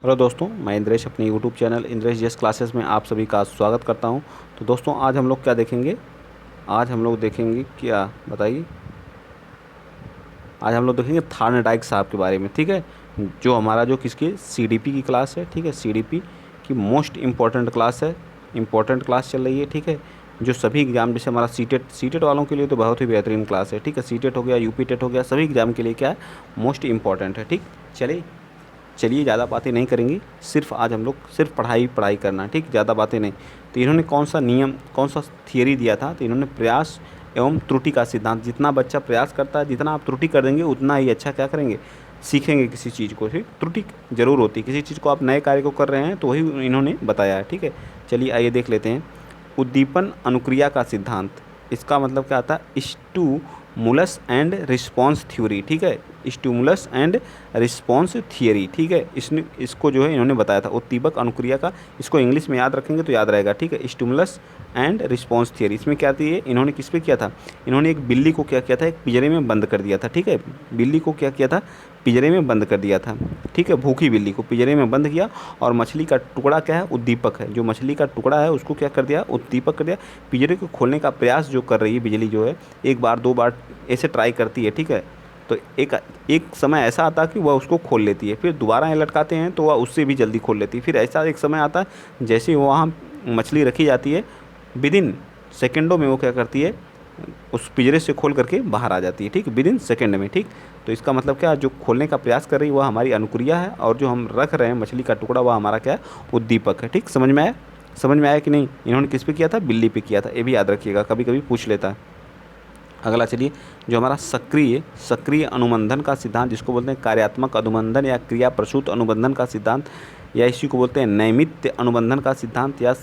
Hello दोस्तों, मैं इंद्रेश अपने YouTube channel Indresh GS classes में आप सभी का स्वागत करता हूं। तो दोस्तों, आज हम लोग क्या देखेंगे? आज हम लोग देखेंगे क्या बताइए? आज हम लोग देखेंगे थार्नडाइक साहब के बारे में। ठीक है, जो हमारा जो किसकी सीडीपी की क्लास है। ठीक है, सीडीपी की मोस्ट इम्पॉर्टेंट क्लास है, इम्पॉर्टेंट क्लास चल रही है। ठीक है, जो सभी एग्जाम, जैसे हमारा सीटेट वालों के लिए तो बहुत ही बेहतरीन क्लास है। ठीक है, सीटेट हो गया, यूपी टेट हो गया, सभी एग्जाम के लिए क्या है, मोस्ट इम्पॉर्टेंट है। ठीक, चलिए चलिए ज़्यादा बातें नहीं करेंगी, सिर्फ आज हम लोग सिर्फ पढ़ाई पढ़ाई करना। ठीक, ज़्यादा बातें नहीं। तो इन्होंने कौन सा नियम, कौन सा थियरी दिया था? तो इन्होंने प्रयास एवं त्रुटि का सिद्धांत। जितना बच्चा प्रयास करता है, जितना आप त्रुटि कर देंगे, उतना ही अच्छा क्या करेंगे, सीखेंगे किसी चीज़ को। ठीक, त्रुटि ज़रूर होती है किसी चीज़ को, आप नए कार्य को कर रहे हैं तो वही इन्होंने बताया है। ठीक है, चलिए आइए देख लेते हैं। उद्दीपन अनुक्रिया का सिद्धांत, इसका मतलब क्या आता है? Stimulus and response theory. ठीक है, स्टिमुलस एंड रिस्पॉन्स थियरी। ठीक है, इसको जो है इन्होंने बताया था, उद्दीपक अनुक्रिया का। इसको इंग्लिश में याद रखेंगे तो याद रहेगा। ठीक है, स्टिमुलस एंड रिस्पॉन्स थियरी। इसमें क्या थी, इन्होंने किस पे किया था? इन्होंने एक बिल्ली को क्या किया था, एक पिंजरे में बंद कर दिया था। ठीक है, बिल्ली को क्या किया था, पिंजरे में बंद कर दिया था। ठीक है, भूखी बिल्ली को पिंजरे में बंद किया, और मछली का टुकड़ा क्या है, उद्दीपक है। जो मछली का टुकड़ा है उसको क्या कर दिया, उद्दीपक कर दिया। पिंजरे को खोलने का प्रयास जो कर रही है बिजली, जो है एक बार दो बार ऐसे ट्राई करती है। ठीक है, तो एक एक समय ऐसा आता है कि वह उसको खोल लेती है, फिर दोबारा लटकाते हैं तो वह उससे भी जल्दी खोल लेती है। फिर ऐसा एक समय आता है, जैसे वहाँ मछली रखी जाती है, विदिन सेकेंडों में वो क्या करती है, उस पिंजरे से खोल करके बाहर आ जाती है। ठीक, विदिन सेकेंड में। ठीक, तो इसका मतलब क्या, जो खोलने का प्रयास कर रही है वह हमारी अनुक्रिया है, और जो हम रख रहे हैं मछली का टुकड़ा, वह हमारा क्या है, उद्दीपक है। ठीक, समझ में आया? समझ में आया कि नहीं? इन्होंने किस पे किया था, बिल्ली पे किया था। ये भी याद रखिएगा, कभी कभी पूछ लेता है। अगला चलिए, जो हमारा सक्रिय सक्रिय अनुबंधन का सिद्धांत, जिसको बोलते हैं कार्यात्मक अनुबंधन या क्रिया प्रसूत अनुबंधन का सिद्धांत, या इसी को बोलते हैं नैमित्य अनुबंधन का सिद्धांत, या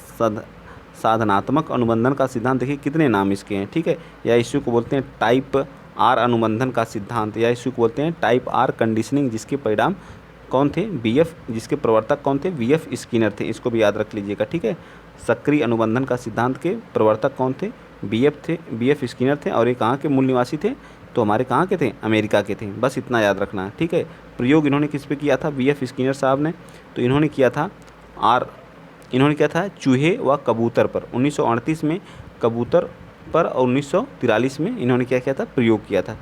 साधनात्मक अनुबंधन का सिद्धांत। देखिए कितने नाम इसके हैं। ठीक है, या इसी को बोलते हैं टाइप आर अनुबंधन का सिद्धांत, या इसी को बोलते हैं टाइप आर कंडीशनिंग, जिसके परिणाम कौन थे, बीएफ, जिसके प्रवर्तक कौन थे, बीएफ स्किनर थे। इसको भी याद रख लीजिएगा। ठीक है, सक्रिय अनुबंधन का सिद्धांत के प्रवर्तक कौन थे, बीएफ थे, बीएफ स्किनर थे। और ये कहाँ के मूल निवासी थे, तो हमारे कहाँ के थे, अमेरिका के थे। बस इतना याद रखना है। ठीक है, प्रयोग इन्होंने किस पे किया था, बीएफ स्किनर साहब ने? तो इन्होंने किया था इन्होंने किया था चूहे व कबूतर पर 1938 में, कबूतर पर, और 1943 में इन्होंने क्या किया था, प्रयोग किया था।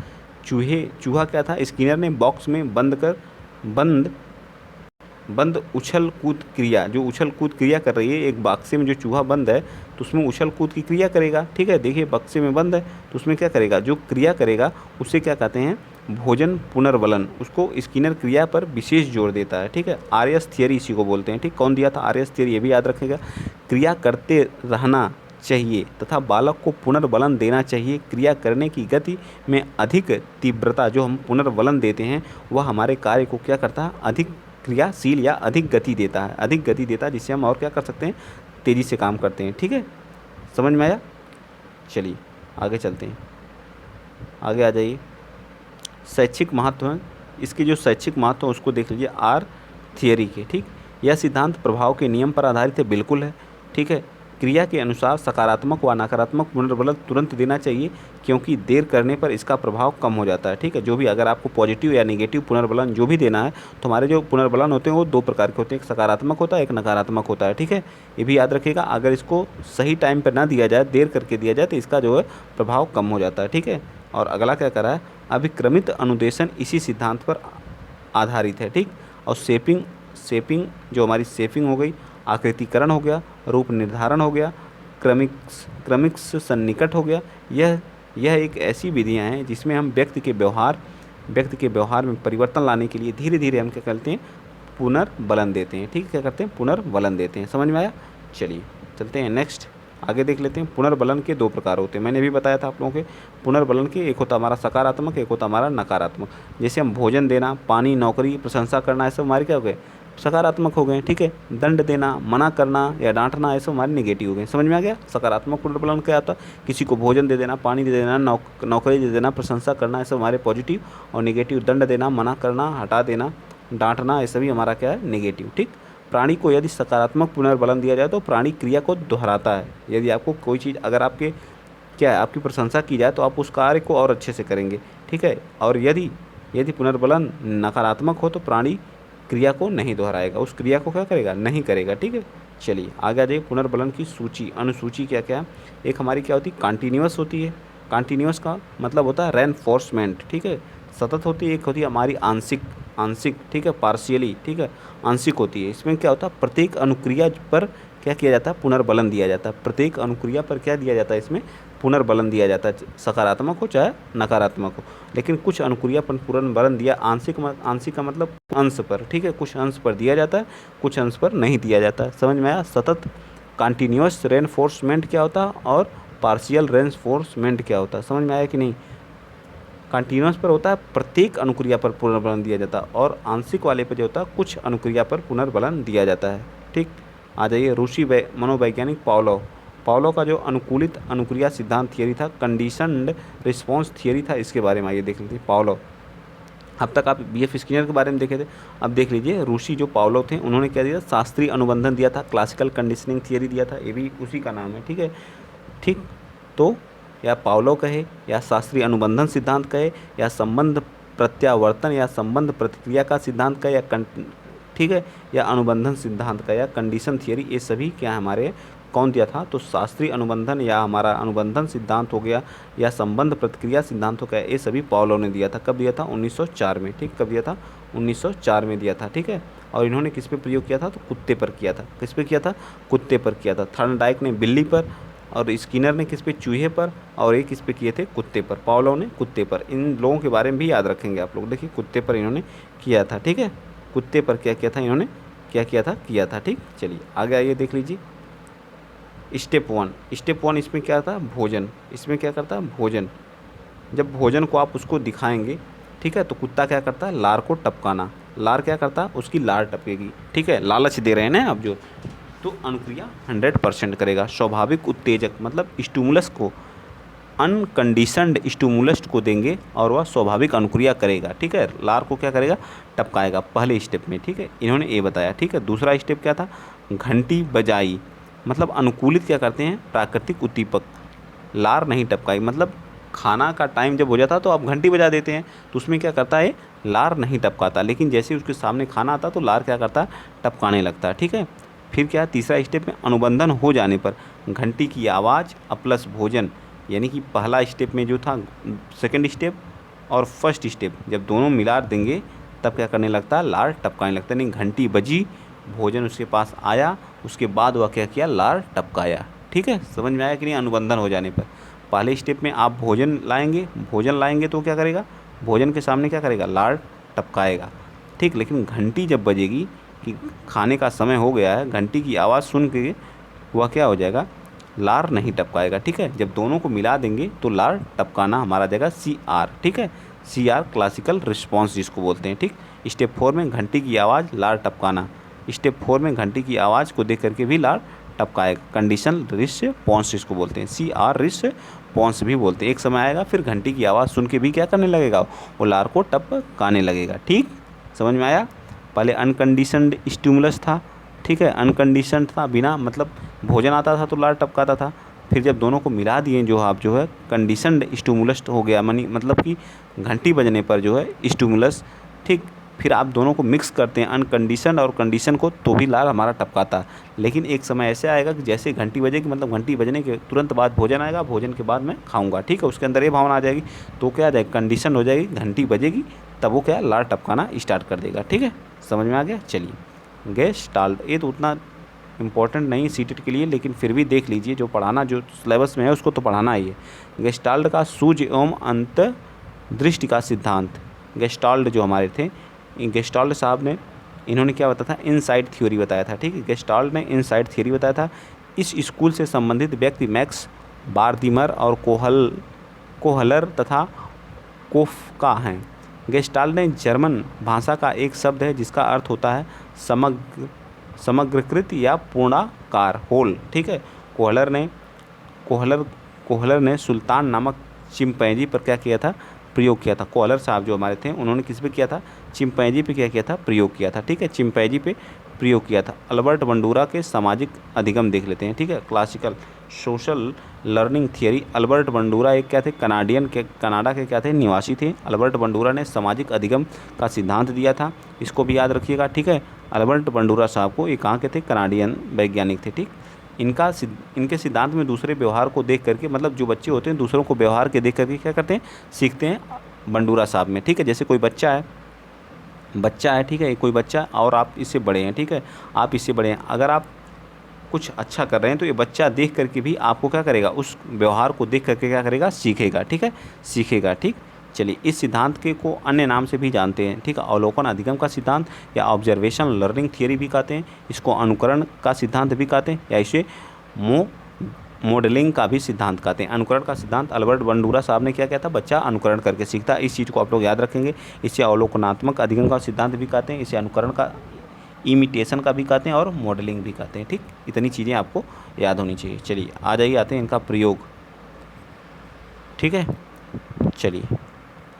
चूहा क्या था, स्किनर ने बॉक्स में बंद बंद उछल कूद क्रिया, जो उछल कूद क्रिया कर रही है, एक बक्से में जो चूहा बंद है तो उसमें उछल कूद की क्रिया करेगा। ठीक है, देखिए बक्से में बंद है तो उसमें क्या करेगा, जो क्रिया करेगा उसे क्या कहते हैं, भोजन पुनर्बलन। उसको स्किनर क्रिया पर विशेष जोर देता है। ठीक है, आरएस थियरी इसी को बोलते हैं। ठीक, कौन दिया था, आरएस थियरी, ये भी याद रखेगा। क्रिया करते रहना चाहिए तथा बालक को पुनर्बलन देना चाहिए। क्रिया करने की गति में अधिक तीव्रता, जो हम पुनर्बलन देते हैं वह हमारे कार्य को क्या करता है, अधिक क्रियाशील या अधिक गति देता है, अधिक गति देता है, जिससे हम और क्या कर सकते हैं, तेज़ी से काम करते हैं। ठीक है, समझ में आया? चलिए आगे चलते हैं, आगे आ जाइए। शैक्षिक महत्व है, इसके जो शैक्षिक महत्व है उसको देख लीजिए, आर थियरी के। ठीक, यह सिद्धांत प्रभाव के नियम पर आधारित है, बिल्कुल है। ठीक है, क्रिया के अनुसार सकारात्मक व नकारात्मक पुनर्बलन तुरंत देना चाहिए, क्योंकि देर करने पर इसका प्रभाव कम हो जाता है। ठीक है, जो भी अगर आपको पॉजिटिव या नेगेटिव पुनर्बलन जो भी देना है, तो हमारे जो पुनर्बलन होते हैं वो दो प्रकार के होते हैं, एक सकारात्मक होता है, एक नकारात्मक होता है। ठीक है, ये भी याद रखिएगा। अगर इसको सही टाइम पर ना दिया जाए, देर करके दिया जाए, तो इसका जो है प्रभाव कम हो जाता है। ठीक है, और अगला क्या करा है, अभिक्रमित अनुदेशन इसी सिद्धांत पर आधारित है। ठीक, और शेपिंग जो हमारी शेपिंग हो गई, आकृतिकरण हो गया, रूप निर्धारण हो गया, क्रमिक्स सन्निकट हो गया। यह एक ऐसी विधियां हैं जिसमें हम व्यक्ति के व्यवहार में परिवर्तन लाने के लिए धीरे धीरे हम क्या करते हैं, पुनर्बलन देते हैं। ठीक, क्या करते हैं, पुनर्बलन देते हैं। समझ में आया? चलिए चलते हैं नेक्स्ट, आगे देख लेते हैं। पुनर्बलन के दो प्रकार होते हैं, मैंने भी बताया था आप लोगों के पुनर्बलन के, एक होता हमारा सकारात्मक, एक होता हमारा नकारात्मक। जैसे हम भोजन देना, पानी, नौकरी, प्रशंसा करना, ऐसे हमारे क्या हो गए, सकारात्मक हो गए। ठीक है, दंड देना, मना करना या डांटना, ऐसे हमारे नेगेटिव हो गए। समझ में आ गया? सकारात्मक पुनर्बलन क्या आता है, किसी को भोजन दे देना, पानी दे देना, नौकरी दे देना, प्रशंसा करना, ऐसे हमारे पॉजिटिव। और नेगेटिव, दंड देना, मना करना, हटा देना, डांटना, ये सभी हमारा क्या है, नेगेटिव। ठीक, प्राणी को यदि सकारात्मक पुनर्बलन दिया जाए तो प्राणी क्रिया को दोहराता है। यदि आपको कोई चीज़, अगर आपके क्या है, आपकी प्रशंसा की जाए तो आप उस कार्य को और अच्छे से करेंगे। ठीक है, और यदि पुनर्बलन नकारात्मक हो तो प्राणी क्रिया को नहीं दोहराएगा, उस क्रिया को क्या करेगा, नहीं करेगा। ठीक है, चलिए आगे आ जाइए। पुनर्बलन की सूची, अनुसूची क्या क्या है। एक हमारी क्या होती है, कॉन्टीन्यूअस होती है। कॉन्टीन्यूअस का मतलब होता है रेनफोर्समेंट। ठीक है, सतत होती है। एक होती है हमारी आंशिक, आंशिक ठीक है, पार्शियली ठीक है, आंशिक होती है। इसमें क्या होता है, प्रत्येक अनुक्रिया पर क्या किया जाता है, पुनर्बलन दिया जाता है। प्रत्येक अनुक्रिया पर क्या दिया जाता है, इसमें पुनर्बलन दिया जाता है, सकारात्मक हो चाहे नकारात्मक हो। लेकिन कुछ अनुक्रिया पर पुनर्बलन दिया, आंशिक आंशिक का मतलब अंश पर। ठीक है, कुछ अंश पर दिया जाता है, कुछ अंश पर नहीं दिया जाता है। समझ में आया। सतत कॉन्टीन्यूअस रेनफोर्समेंट क्या होता है और पार्शियल रेनफोर्समेंट क्या होता है, समझ में आया कि नहीं। कॉन्टीन्यूअस पर होता है प्रत्येक अनुक्रिया पर पुनर्बलन दिया जाता है, और आंशिक वाले पर जो होता है कुछ अनुक्रिया पर पुनर्बलन दिया जाता है। ठीक, आ जाइए। रूसी मनोवैज्ञानिक पावलोव, पावलोव का जो अनुकूलित अनुक्रिया सिद्धांत थियरी था, कंडीशनड रिस्पॉन्स थियरी था, इसके बारे में आइए देख लीजिए। पावलोव, अब तक आप बीएफ स्किनर के बारे में देखे थे, अब देख लीजिए रूसी जो पावलोव थे उन्होंने क्या दिया, शास्त्रीय अनुबंधन दिया था, क्लासिकल कंडीशनिंग थियरी दिया था, ये भी उसी का नाम है। ठीक है, ठीक, तो या पावलोव कहे या शास्त्रीय अनुबंधन सिद्धांत कहे या संबंध प्रत्यावर्तन या संबंध प्रतिक्रिया का सिद्धांत कहे या ठीक है, या अनुबंधन सिद्धांत का या कंडीशन थियरी, ये सभी क्या हमारे कौन दिया था, तो शास्त्रीय अनुबंधन या हमारा अनुबंधन सिद्धांत हो गया या संबंध प्रतिक्रिया सिद्धांत हो गया, ये सभी पावलोव ने दिया था। कब दिया था, 1904 में। ठीक, कब दिया था, 1904 में दिया था। ठीक है, और इन्होंने किस पे प्रयोग किया था, तो कुत्ते पर किया था। किस पे किया था, कुत्ते पर किया था। थर्नडाइक ने बिल्ली पर, और स्किनर ने किस पे, चूहे पर, और ये किस पे किए थे, कुत्ते पर। पावलोव ने कुत्ते पर। इन लोगों के बारे में भी याद रखेंगे आप लोग। देखिए कुत्ते पर इन्होंने किया था। ठीक है, कुत्ते पर क्या किया था इन्होंने, क्या किया था। ठीक, चलिए आगे आइए देख लीजिए। स्टेप वन, स्टेप वन इसमें क्या था, भोजन। इसमें क्या करता है, भोजन। जब भोजन को आप उसको दिखाएंगे, ठीक है, तो कुत्ता क्या करता है, लार को टपकाना। लार क्या करता है, उसकी लार टपकेगी। ठीक है, लालच दे रहे हैं ना आप जो, तो अनुक्रिया 100% करेगा। स्वाभाविक उत्तेजक मतलब स्टिमुलस को, अनकंडीशनड स्टिमुलस को देंगे और वह स्वाभाविक अनुक्रिया करेगा। ठीक है, लार को क्या करेगा, टपकाएगा पहले स्टेप में। ठीक है, इन्होंने ये बताया। ठीक है, दूसरा स्टेप क्या था, घंटी बजाई, मतलब अनुकूलित क्या करते हैं, प्राकृतिक उद्दीपक। लार नहीं टपकाई, मतलब खाना का टाइम जब हो जाता तो आप घंटी बजा देते हैं, तो उसमें क्या करता है, लार नहीं टपकाता। लेकिन जैसे उसके सामने खाना आता तो लार क्या करता है, टपकाने लगता है। ठीक है, फिर क्या, तीसरा स्टेप में अनुबंधन हो जाने पर घंटी की आवाज़ प्लस भोजन, यानी कि पहला स्टेप में जो था, सेकंड स्टेप और फर्स्ट स्टेप जब दोनों मिला देंगे तब क्या करने लगता है, लार टपकाने लगता है। नहीं, घंटी बजी, भोजन उसके पास आया, उसके बाद वह क्या किया, लार टपकाया। ठीक है, समझ में आया कि नहीं। अनुबंधन हो जाने पर पहले स्टेप में आप भोजन लाएंगे तो क्या करेगा, भोजन के सामने क्या करेगा, लार टपकाएगा। ठीक, लेकिन घंटी जब बजेगी कि खाने का समय हो गया है, घंटी की आवाज़ सुन के वह क्या हो जाएगा, लार नहीं टपकाएगा। ठीक है, जब दोनों को मिला देंगे तो लार टपकाना हमारा जाएगा CR। ठीक है, CR क्लासिकल रिस्पॉन्स जिसको बोलते हैं। ठीक, स्टेप 4 में घंटी की आवाज़, लार टपकाना। स्टेप 4 में घंटी की आवाज़ को देख करके भी लार टपकाएगा। कंडीशन रिस्पॉन्स इसको बोलते हैं, CR रिस्पॉन्स भी बोलते हैं। एक समय आएगा फिर घंटी की आवाज़ सुन के भी क्या करने लगेगा, वो लार को टपकाने लगेगा। ठीक, समझ में आया। पहले अनकंडीशनड स्टिमुलस था। ठीक है, अनकंडीशनड था, बिना मतलब भोजन आता था तो लार टपकाता था। फिर जब दोनों को मिला दिए जो आप जो है कंडीशनड स्टिमुलस हो गया, मतलब कि घंटी बजने पर जो है स्टिमुलस। ठीक, फिर आप दोनों को मिक्स करते हैं अनकंडीशन और कंडीशन को, तो भी लार हमारा टपकाता है। लेकिन एक समय ऐसे आएगा कि जैसे घंटी बजेगी, मतलब घंटी बजने के तुरंत बाद भोजन आएगा, भोजन के बाद मैं खाऊंगा। ठीक है, उसके अंदर ये भावना आ जाएगी, तो क्या आ जाएगी, कंडीशन हो जाएगी, घंटी बजेगी तब वो क्या, लार टपकाना स्टार्ट कर देगा। ठीक है, समझ में आ गया। चलिए, गेस्टाल्ट, ये तो उतना इम्पोर्टेंट नहीं सीटेट के लिए, लेकिन फिर भी देख लीजिए, जो पढ़ाना जो सिलेबस में है उसको तो पढ़ाना ही है। गेस्टाल्ट का सूझ एवं अंतर्दृष्टि का सिद्धांत। गेस्टाल्ट जो हमारे थे, गेस्टाल्ट साहब ने, इन्होंने क्या बताया था, इनसाइड थ्योरी बताया था। ठीक है, गेस्टाल्ट ने इनसाइड थ्योरी बताया था। इस स्कूल से संबंधित व्यक्ति मैक्स बार्दिमर और कोहलर तथा कोफका हैं। गेस्टाल्ट ने जर्मन भाषा का एक शब्द है जिसका अर्थ होता है समग्रकृत या पूर्णाकार, होल। ठीक है, कोहलर ने सुल्तान नामक चिंपैंजी पर क्या किया था, प्रयोग किया था। कोहलर साहब जो हमारे थे उन्होंने किस पे किया था, चिंपैंजी पे क्या किया था, प्रयोग किया था। ठीक है, चिंपैंजी पे प्रयोग किया था। अल्बर्ट बंडूरा के सामाजिक अधिगम देख लेते हैं, ठीक है। Classical social learning theory. Albert Bandura एक क्या थे, कनाडा के क्या थे, निवासी थे। अल्बर्ट बंडूरा ने सामाजिक अधिगम का सिद्धांत दिया था, इसको भी याद रखिएगा, ठीक है। अल्बर्ट बंडूरा साहब को ये कहाँ के थे, कनाडियन वैज्ञानिक थे, ठीक। इनके सिद्धांत में दूसरे व्यवहार को देख करके, मतलब जो बच्चे होते हैं दूसरों को व्यवहार के देख करके क्या करते हैं, सीखते हैं बंडूरा साहब में, ठीक है। जैसे कोई बच्चा है, ठीक है, कोई बच्चा और आप इससे बड़े हैं, ठीक है, आप इससे बड़े हैं, अगर आप कुछ अच्छा कर रहे हैं तो ये बच्चा देख करके भी आपको क्या करेगा, उस व्यवहार को देख करके क्या करेगा, सीखेगा, ठीक है, सीखेगा, ठीक। चलिए, इस सिद्धांत के को अन्य नाम से भी जानते हैं, ठीक है। अवलोकन अधिगम का सिद्धांत या ऑब्जर्वेशन लर्निंग थियरी भी कहते हैं, इसको अनुकरण का सिद्धांत भी कहते हैं, या इसे मॉडलिंग का भी सिद्धांत कहते हैं। अनुकरण का सिद्धांत अल्बर्ट बंडूरा साहब ने क्या किया था, बच्चा अनुकरण करके सीखता है, इस चीज़ को आप लोग याद रखेंगे। इसे अवलोकनात्मक अधिगम का सिद्धांत भी कहते हैं, इसे अनुकरण का, इमिटेशन का भी कहते हैं और मॉडलिंग भी कहते हैं, ठीक। इतनी चीज़ें आपको याद होनी चाहिए। चलिए आ जाइए, आते हैं इनका प्रयोग, ठीक है। चलिए,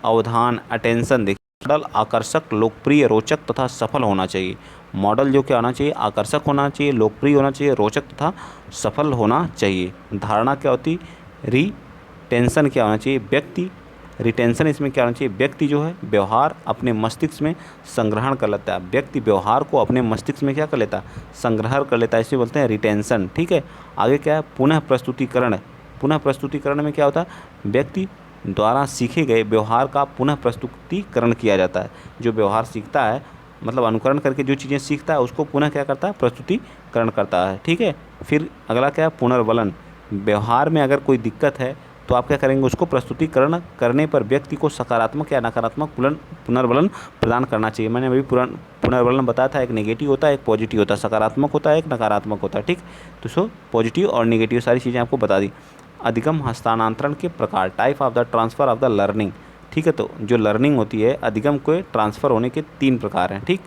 अवधान, अटेंशन देखिए। मॉडल आकर्षक, लोकप्रिय, रोचक तथा सफल होना चाहिए। मॉडल जो क्या होना चाहिए, आकर्षक होना चाहिए, लोकप्रिय होना चाहिए, रोचक तथा सफल होना चाहिए। धारणा क्या होती, रिटेंशन क्या होना चाहिए, व्यक्ति, रिटेंशन इसमें क्या होना चाहिए, व्यक्ति जो है व्यवहार अपने मस्तिष्क में संग्रहण कर लेता है, व्यक्ति व्यवहार को अपने मस्तिष्क में क्या कर लेता है, संग्रहण कर लेता है, इसे बोलते हैं रिटेंशन, ठीक है। आगे क्या है, पुनः प्रस्तुतिकरण। पुनः प्रस्तुतिकरण में क्या होता है, व्यक्ति द्वारा सीखे गए व्यवहार का पुनः प्रस्तुतिकरण किया जाता है। जो व्यवहार सीखता है, मतलब अनुकरण करके जो चीज़ें सीखता है उसको पुनः क्या करता है, प्रस्तुतिकरण करता है, ठीक है। फिर अगला क्या है, पुनर्वलन। व्यवहार में अगर कोई दिक्कत है तो आप क्या करेंगे, उसको प्रस्तुतिकरण करने पर व्यक्ति को सकारात्मक या नकारात्मक पुनर्वलन प्रदान करना चाहिए। मैंने अभी पुनर्वलन बताया था, एक नेगेटिव होता है, एक पॉजिटिव होता है, सकारात्मक होता है, एक नकारात्मक होता है, ठीक। तो सो पॉजिटिव और नेगेटिव सारी चीज़ें आपको बता दी। अधिगम हस्तांतरण के प्रकार, type of the transfer of the learning, ठीक है। तो जो लर्निंग होती है, अधिगम को ट्रांसफ़र होने के 3 प्रकार हैं, ठीक।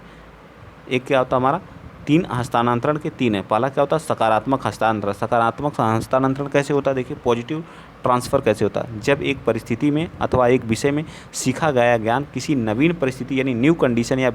एक क्या होता है हमारा, 3 हस्तांतरण के 3 है। पहला क्या होता है, सकारात्मक हस्तांतरण। सकारात्मक हस्तांतरण कैसे होता है, देखिए, पॉजिटिव ट्रांसफ़र कैसे होता है, जब एक परिस्थिति में अथवा एक विषय में सीखा गया ज्ञान किसी नवीन परिस्थिति यानी न्यू कंडीशन या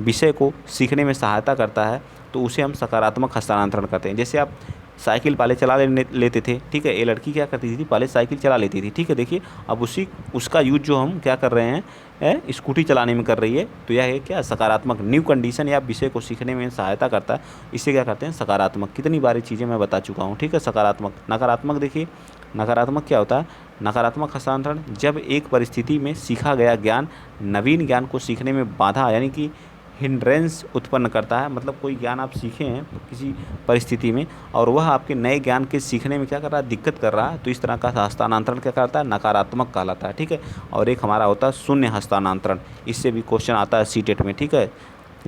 विषय को सीखने में सहायता करता है, तो उसे हम सकारात्मक हस्तांतरण करते हैं। जैसे आप साइकिल पहले चला लेते थे, ठीक है, ये लड़की क्या करती थी, पहले साइकिल चला लेती थी, ठीक है। देखिए, अब उसका यूज जो हम क्या कर रहे हैं, स्कूटी चलाने में कर रही है, तो यह है क्या, सकारात्मक। न्यू कंडीशन या विषय को सीखने में सहायता करता है, इसे क्या करते हैं, सकारात्मक। कितनी बारी चीज़ें मैं बता चुका हूँ, ठीक है। सकारात्मक। नकारात्मक देखिए, नकारात्मक क्या होता है, नकारात्मक हस्तांतरण जब एक परिस्थिति में सीखा गया ज्ञान नवीन ज्ञान को सीखने में बाधा यानी कि हिंड्रेंस उत्पन्न करता है। मतलब कोई ज्ञान आप सीखे हैं किसी परिस्थिति में और वह आपके नए ज्ञान के सीखने में क्या कर रहा है, दिक्कत कर रहा है, तो इस तरह का हस्तांतरण क्या करता है, नकारात्मक कहलाता है, ठीक है। और एक हमारा होता है शून्य हस्तांतरण, इससे भी क्वेश्चन आता है सीटेट में, ठीक है।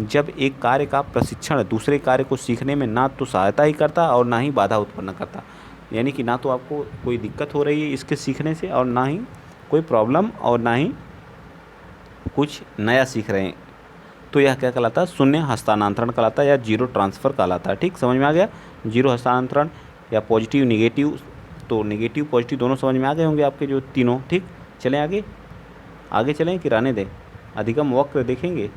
जब एक कार्य का प्रशिक्षण दूसरे कार्य को सीखने में ना तो सहायता ही करता और ना ही बाधा उत्पन्न करता, यानी कि ना तो आपको कोई दिक्कत हो रही है इसके सीखने से और ना ही कोई प्रॉब्लम और ना ही कुछ नया सीख रहे हैं, तो यह क्या कहलाता है, शून्य हस्तांतरण कहलाता है या जीरो ट्रांसफ़र कहलाता है, ठीक। समझ में आ गया, जीरो हस्तांतरण या पॉजिटिव निगेटिव। तो निगेटिव पॉजिटिव दोनों समझ में आ गए होंगे आपके जो तीनों, ठीक। चलें आगे चलें कि रहने दें। अधिगम वक्र देखेंगे,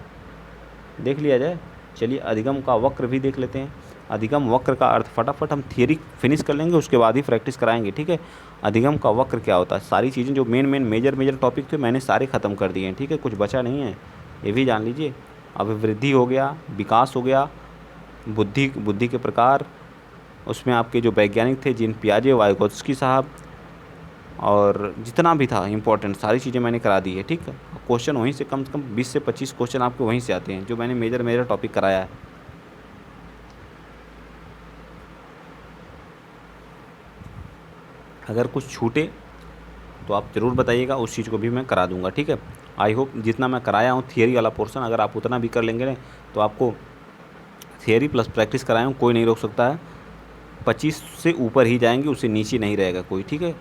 देख लिया जाए। चलिए, अधिगम का वक्र भी देख लेते हैं। अधिगम वक्र का अर्थ, फटाफट हम थियरी फिनिश कर लेंगे, उसके बाद ही प्रैक्टिस कराएंगे, ठीक है। अधिगम का वक्र क्या होता है, सारी चीज़ें जो मेजर टॉपिक थे मैंने सारे ख़त्म कर दिए हैं, ठीक है, कुछ बचा नहीं है, ये भी जान लीजिए। अभिवृद्धि हो गया, विकास हो गया, बुद्धि के प्रकार, उसमें आपके जो वैज्ञानिक थे जीन पियाजे, वाइगोत्स्की साहब, और जितना भी था इंपॉर्टेंट सारी चीज़ें मैंने करा दी है, ठीक है। क्वेश्चन वहीं से कम 20 से 25 क्वेश्चन आपके वहीं से आते हैं जो मैंने मेजर टॉपिक कराया है। अगर कुछ छूटे तो आप ज़रूर बताइएगा, उस चीज़ को भी मैं करा दूंगा, ठीक है। आई होप जितना मैं कराया हूँ थियरी वाला पोर्शन, अगर आप उतना भी कर लेंगे ना तो आपको थियरी प्लस प्रैक्टिस कराया हूँ, कोई नहीं रोक सकता है। 25 से ऊपर ही जाएंगे, उससे नीचे नहीं रहेगा कोई, ठीक है।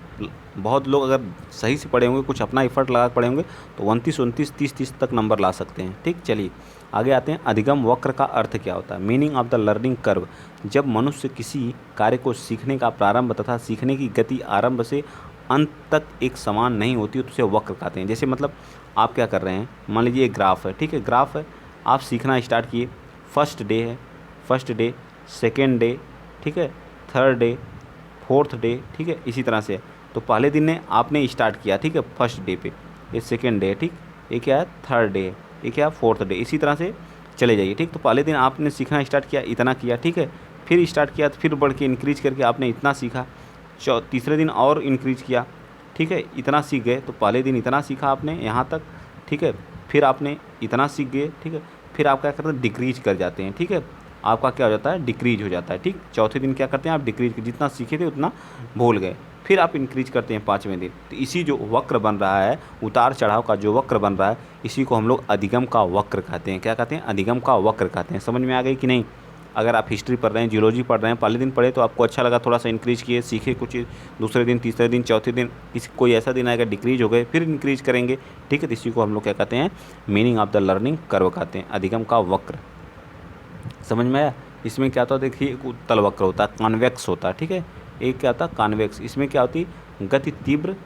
बहुत लोग अगर सही से पढ़े होंगे, कुछ अपना एफर्ट लगा पढ़े होंगे तो 29, 29, 30, 30 तक नंबर ला सकते हैं, ठीक। चलिए आगे आते हैं। अधिगम वक्र का अर्थ क्या होता है, meaning of the learning curve. जब मनुष्य किसी कार्य को सीखने का प्रारंभ तथा सीखने की गति आरंभ से अंत तक एक समान नहीं होती तो उसे वक्र कहते हैं। जैसे मतलब आप क्या कर रहे हैं, मान लीजिए एक ग्राफ है, ठीक है, ग्राफ है, आप सीखना स्टार्ट किए, फर्स्ट डे है, फर्स्ट डे, सेकेंड डे, ठीक है, थर्ड डे, फोर्थ डे, ठीक है, इसी तरह से। तो पहले दिन ने आपने स्टार्ट किया, ठीक है, फर्स्ट डे पे, ये सेकेंड डे, ठीक, ये क्या है थर्ड डे, ये क्या है फोर्थ डे, इसी तरह से चले जाइए, ठीक। तो पहले दिन आपने सीखना स्टार्ट किया, इतना किया, ठीक है, फिर स्टार्ट किया तो फिर बढ़ के इंक्रीज करके आपने इतना सीखा, तीसरे दिन और इंक्रीज किया, ठीक है, इतना सीख गए। तो पहले दिन इतना सीखा आपने यहाँ तक, ठीक है, फिर आपने इतना सीख गए, ठीक है, फिर आप क्या करते हैं डिक्रीज कर जाते हैं, ठीक है, आपका क्या हो जाता है डिक्रीज हो जाता है, ठीक। चौथे दिन क्या करते हैं आप डिक्रीज, जितना सीखे थे उतना भूल गए, फिर आप इंक्रीज करते हैं पाँचवें दिन। तो इसी जो वक्र बन रहा है, उतार चढ़ाव का जो वक्र बन रहा है, इसी को हम लोग अधिगम का वक्र कहते हैं। क्या कहते हैं? अधिगम का वक्र कहते हैं। समझ में आ गई कि नहीं? अगर आप हिस्ट्री पढ़ रहे हैं, जियोलॉजी पढ़ रहे हैं, पहले दिन पढ़े तो आपको अच्छा लगा, थोड़ा सा इंक्रीज किए, सीखे कुछ, दूसरे दिन, तीसरे दिन, चौथे दिन कोई ऐसा दिन आएगा डिक्रीज हो गए, फिर इंक्रीज करेंगे, ठीक है। तो इसी को हम लोग क्या कहते हैं? Meaning of the learning curve कहते हैं, अधिगम का वक्र। समझ में आया? इसमें क्या होता है, देखिए एक उत्तल वक्र होता है, कॉन्वेक्स होता है, ठीक है। एक क्या होता है कॉन्वेक्स, इसमें क्या होती है गति तीव्र,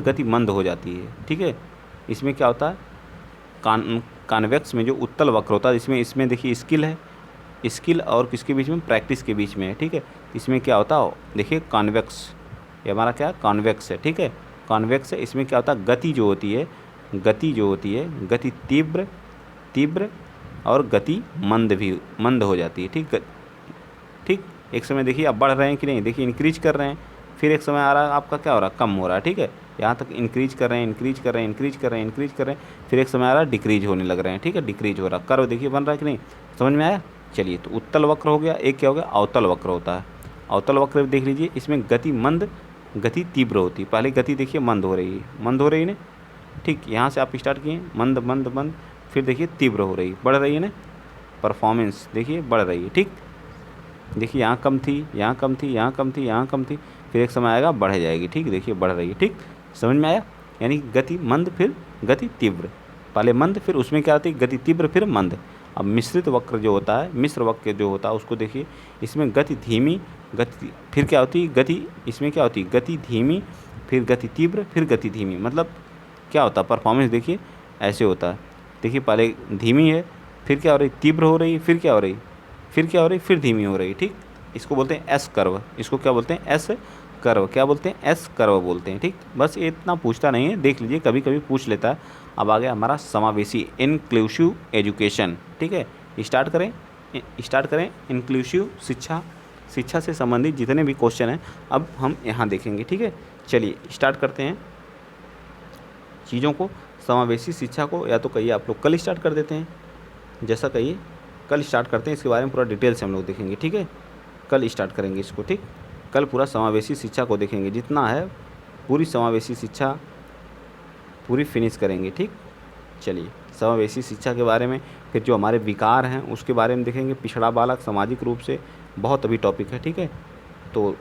गति मंद हो जाती है, ठीक है। इसमें क्या होता है कॉन्वेक्स में जो उत्तल वक्र होता है, इसमें देखिए स्किल है, स्किल और किसके बीच में? प्रैक्टिस के बीच में है, ठीक है। इसमें क्या होता है देखिए कॉन्वेक्स, ये हमारा क्या कॉन्वेक्स है, ठीक है, कॉन्वेक्स है। इसमें क्या होता है गति जो होती है, गति तीव्र और गति मंद हो जाती है, ठीक। एक समय देखिए आप बढ़ रहे हैं कि नहीं, देखिए इंक्रीज कर रहे हैं, फिर एक समय आ रहा है आपका क्या हो रहा है कम हो रहा है, ठीक है। यहाँ तक इंक्रीज कर रहे हैं, फिर एक समय आ रहा है डिक्रीज होने लग रहे हैं, ठीक है, डिक्रीज हो रहा है। कर्व देखिए बन रहा है कि नहीं, समझ में आया? चलिए, तो उत्तल वक्र हो गया, एक क्या हो गया अवतल वक्र होता है। अवतल वक्र देख लीजिए, इसमें गति मंद, गति तीव्र होती है। पहले गति देखिए मंद हो रही है ना, ठीक, यहाँ से आप स्टार्ट किए मंद, फिर देखिए तीव्र हो रही, बढ़ रही है ना, परफॉर्मेंस देखिए बढ़ रही है, ठीक। देखिए यहाँ कम थी, फिर एक समय आएगा बढ़ जाएगी, ठीक, देखिए बढ़ रही है, ठीक। समझ में आया? यानी गति मंद फिर गति तीव्र, पहले मंद फिर उसमें क्या होती है गति तीव्र फिर मंद। अब मिश्रित वक्र जो होता है, मिश्र वक्र जो होता है उसको देखिए, इसमें गति धीमी, फिर क्या होती है गति, इसमें क्या होती है गति धीमी, फिर गति तीव्र, फिर गति धीमी। मतलब क्या होता है परफॉर्मेंस देखिए ऐसे होता है। देखिए पहले धीमी है, फिर क्या हो रही तीव्र हो रही, फिर क्या हो रही फिर धीमी हो रही, ठीक। इसको बोलते हैं एस कर्व, इसको क्या बोलते हैं? S curve. क्या बोलते हैं? एस कर्व बोलते हैं, ठीक। बस ये इतना पूछता नहीं है, देख लीजिए कभी कभी पूछ लेता है। अब आ गया हमारा समावेशी इंक्लूसिव एजुकेशन, ठीक है। स्टार्ट करें इंक्लूसिव शिक्षा से संबंधित जितने भी क्वेश्चन हैं अब हम यहाँ देखेंगे, ठीक है। चलिए स्टार्ट करते हैं चीज़ों को। समावेशी शिक्षा को या तो कहिए आप लोग कल स्टार्ट कर देते हैं, जैसा कहिए कल स्टार्ट करते हैं, इसके बारे में पूरा डिटेल से हम लोग देखेंगे, ठीक है। कल स्टार्ट करेंगे इसको, ठीक। कल पूरा समावेशी शिक्षा को देखेंगे, जितना है पूरी समावेशी शिक्षा पूरी फिनिश करेंगे, ठीक। चलिए समावेशी शिक्षा के बारे में, फिर जो हमारे विकार हैं उसके बारे में देखेंगे। पिछड़ा बालक सामाजिक रूप से बहुत अभी टॉपिक है, ठीक है। तो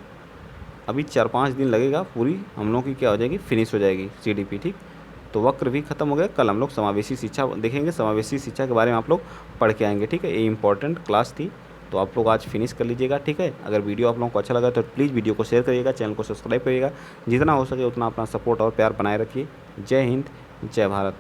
अभी 4-5 दिन लगेगा, पूरी हम लोग की क्या हो जाएगी फिनिश हो जाएगी CDP, ठीक। तो वक्र भी खत्म हो गया। कल हम लोग समावेशी शिक्षा देखेंगे, समावेशी शिक्षा के बारे में आप लोग पढ़ के आएंगे, ठीक है। ये इंपॉर्टेंट क्लास थी, तो आप लोग आज फिनिश कर लीजिएगा, ठीक है। अगर वीडियो आप लोगों को अच्छा लगा तो प्लीज़ वीडियो को शेयर करिएगा, चैनल को सब्सक्राइब करिएगा, जितना हो सके उतना अपना सपोर्ट और प्यार बनाए रखिए। जय हिंद, जय भारत।